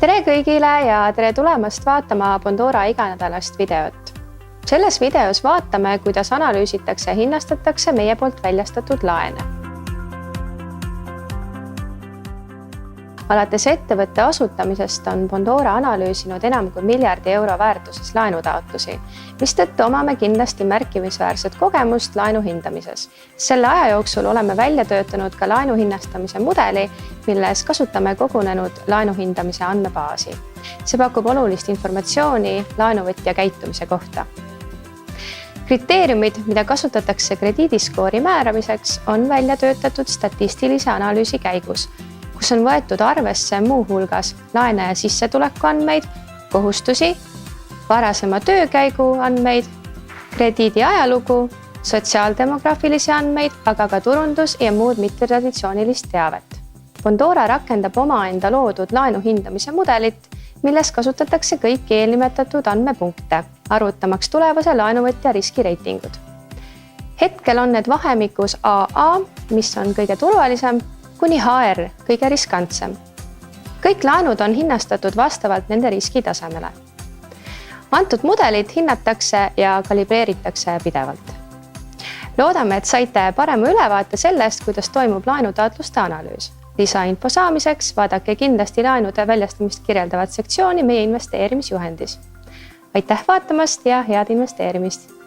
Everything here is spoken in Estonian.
Tere kõigile ja tere tulemast vaatama Bondora iganädalast videot. Selles videos vaatame, kuidas analüüsitakse ja hinnastatakse meie poolt väljastatud laene. Alates ettevõtte asutamisest on Bondora analüüsinud enam kui miljardi euro väärtuses laenutaotlusi, mistõttu omame kindlasti märkimisväärset kogemust laenu hindamises. Selle aja jooksul oleme välja töötanud ka laenu hinnastamise mudeli, milles kasutame kogunenud laenu hindamise andmebaasi. See pakub olulist informatsiooni laenuvõtja käitumise kohta. Kriteeriumid, mida kasutatakse krediidiskoori määramiseks, on välja töötatud statistilise analüüsi käigus, kus on võetud arvesse muu hulgas laenaja sissetuleku andmeid, kohustusi, varasema töökäigu andmeid, krediidi ajalugu, sotsiaaldemograafilisi andmeid, aga ka turundus- ja muud mittetraditsioonilist teavet. Bondora rakendab omaenda loodud laenu hindamise mudelit, milles kasutatakse kõiki eelnimetatud andmepunkte, arvutamaks tulevase laenuvõtja riskireitingud. Hetkel on need vahemikus AA, mis on kõige turvalisem, kuni HR, kõige riskantsem. Kõik laenud on hinnastatud vastavalt nende riskitasemele. Antud mudelit hinnatakse ja kalibreeritakse pidevalt. Loodame, et saite parema ülevaate sellest, kuidas toimub laenutaotluste analüüs. Lisainfo saamiseks vaadake kindlasti laenude väljastamist kirjeldavat sektsiooni meie investeerimisjuhendis. Aitäh vaatamast ja head investeerimist!